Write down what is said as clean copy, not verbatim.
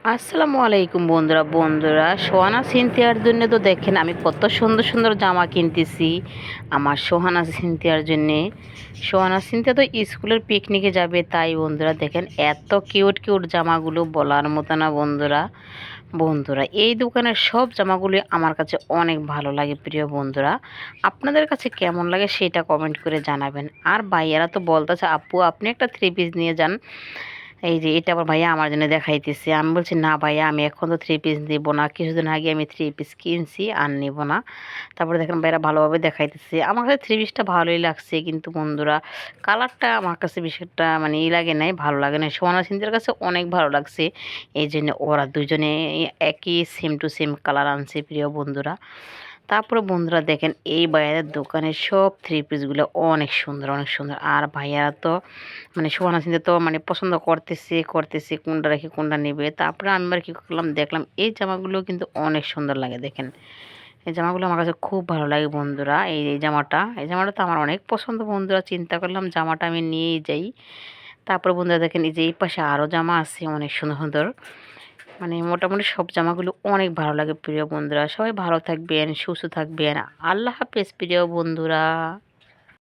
আসসালামু আলাইকুম বন্ধুরা সোহানা সিনথিয়ার জন্য তো দেখেন আমি কত সুন্দর সুন্দর জামা কিনতেছি আমার সোহানা সিনথিয়ার জন্যে। সোহানা সিনথিয়া তো স্কুলের পিকনিকে যাবে, তাই বন্ধুরা দেখেন এত কিউট কিউট জামাগুলো বলার মতো না বন্ধুরা। বন্ধুরা এই দোকানের সব জামাগুলি আমার কাছে অনেক ভালো লাগে প্রিয় বন্ধুরা। আপনাদের কাছে কেমন লাগে সেটা কমেন্ট করে জানাবেন। আর ভাইয়ারা তো বলতেছে আপু আপনি একটা থ্রি পিস নিয়ে যান। এই যে এটা আবার ভাইয়া আমার জন্য দেখাইতেছে, আমি বলছি না ভাইয়া আমি এখন তো থ্রি পিস নিব না, কিছুদিন আগে আমি থ্রি পিস কিনছি আর নিব না। তারপরে দেখেন ভাইরা ভালোভাবে দেখাইতেছে, আমার কাছে থ্রি পিসটা ভালোই লাগছে, কিন্তু বন্ধুরা কালারটা আমার কাছে বিষয়টা মানে লাগে নাই, ভালো লাগে না। সোহানা সিনথিয়ার কাছে অনেক ভালো লাগছে, এই জন্য ওরা দুজনে একই সেম টু সেম কালার আনছে প্রিয় বন্ধুরা। তারপরে বন্ধুরা দেখেন এই ভাইয়াদের দোকানের সব থ্রি পিসগুলো অনেক সুন্দর অনেক সুন্দর। আর ভাইয়ারা তো মানে সোহানা সিনথিয়া তো মানে পছন্দ করতেছে কোনটা রেখে কোনটা নেবে। তারপরে আমি আবার কী করলাম, দেখলাম এই জামাগুলো কিন্তু অনেক সুন্দর লাগে দেখেন। এই জামাগুলো আমার কাছে খুব ভালো লাগে বন্ধুরা। এই জামাটা তো আমার অনেক পছন্দ বন্ধুরা, চিন্তা করলাম জামাটা আমি নিয়েই যাই। তারপরে বন্ধুরা দেখেন এই যে এই পাশে আরও জামা আছে অনেক সুন্দর সুন্দর। মানে মোটামুটি সব জামাগুলো অনেক ভালো লাগে প্রিয় বন্ধুরা। সবাই ভালো থাকবেন, সুস্থ থাকবেন। আল্লাহ হাফেজ প্রিয় বন্ধুরা।